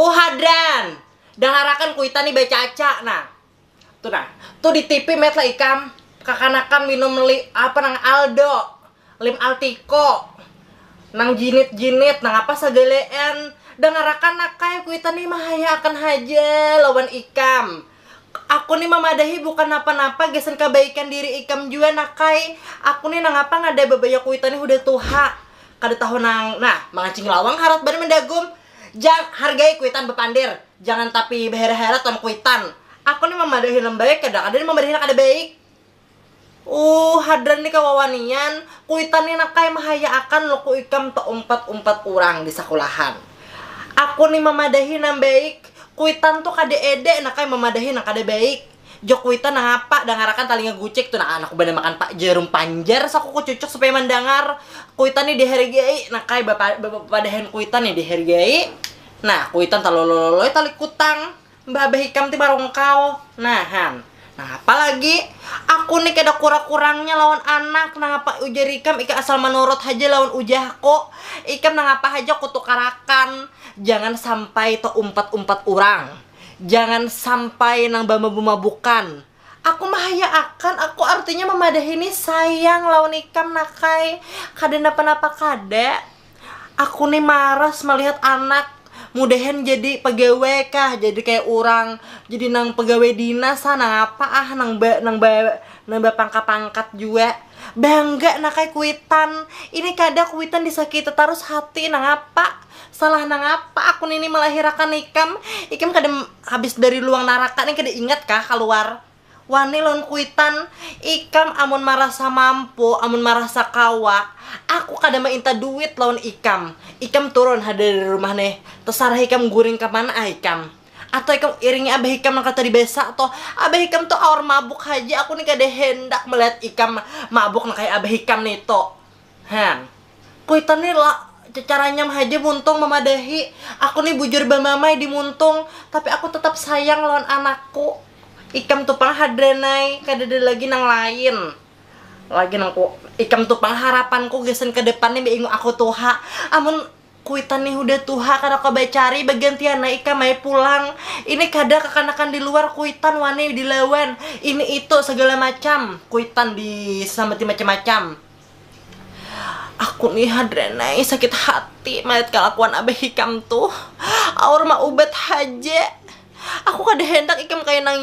Hadran, daharakan kuitan nih baca aca. Tuh di TV met lah ikam kakanakan minum apa nang Aldo, lim Altiko, nang jinit nang apa segeleen. Daharakan nakai kuitan nih mahaya akan haja lawan ikam. Aku nih memadahi bukan apa-apa gesen kebaikan diri ikam juga nakai. Aku nih nang apa ngada babaya kuitan nih udah tuha. Kada tahu nang mangacing lawang harat badan mendagum. Hargai kuitan bepandir, jangan tapi behera-hera tom kuitan. Aku nih memadahi lembaik kadang-kadang memadahi kada baik. Hadran nih kawawanian, kuitan nih nakai mahaya akan lo ku ikam to umpat orang di sekolahan. Aku nih memadahi nang baik, kuitan tuh kada ede nakai memadahi nang kada baik. Jok kuitan nang apa dangarakan talinga gucek tuh anak benda makan pak jarum panjar saku ku cucuk supaya mendengar. Kuitan nih dihargai nakai bapak padahan kuitan nih dihargai. Kuitan talololoy tali kutang mbah hikam ti barong kau. Apalagi aku nih kada kurang-kurangnya lawan anak apa ujar ikam ika asal menurut aja lawan ujah kok. Ikam apa aja kutukarakan. Jangan sampai to umpat-umpat orang. Jangan sampai nang bukan. Aku mahaya akan, aku artinya memadahi ini sayang lawan ikam nakai. Kada napa-napa kada. Aku nih maras melihat anak mudahan jadi pegawai kah, jadi kayak orang, jadi nang pegawai dinas nang apa nang pangkat juga. Bangga nakai kuitan. Ini kada kuitan disakiti terus hati nang apa? Salah nang apa aku ini melahirkan ikam kada habis dari luang naraka nih kada ingat kah keluar wani lawan kuitan ikam amun marasa mampu amun marasa kawa aku kada mainta duit lawan ikam turun hada dari rumah nih terserah ikam guring ke mana ikam atau ikam iringi abah ikam nang kata di besa atau abah ikam tuh awar mabuk aja aku nih kada hendak melihat ikam mabuk nang kayak abah ikam nih to kuitan nih lah caranya aja muntung memadahi. Aku nih bujur bamamai dimuntung, tapi aku tetap sayang lawan anakku. Ikam tupang hadranai, kada ada lagi nang lain. Lagi nangku ikam tupang harapanku gesen ke depan nih bingung aku tuha. Amun kuitan nih udah tuha kada kau bacari bagantian na ikam may pulang. Ini kada kekanakan di luar kuitan wani dilawan. Ini itu segala macam kuitan disamati macam-macam. Aku nih hadranai sakit hati melihat kelakuan abah hikam tuh. Aur mah ubat haja. Aku kada hendak ikam kayak nangis.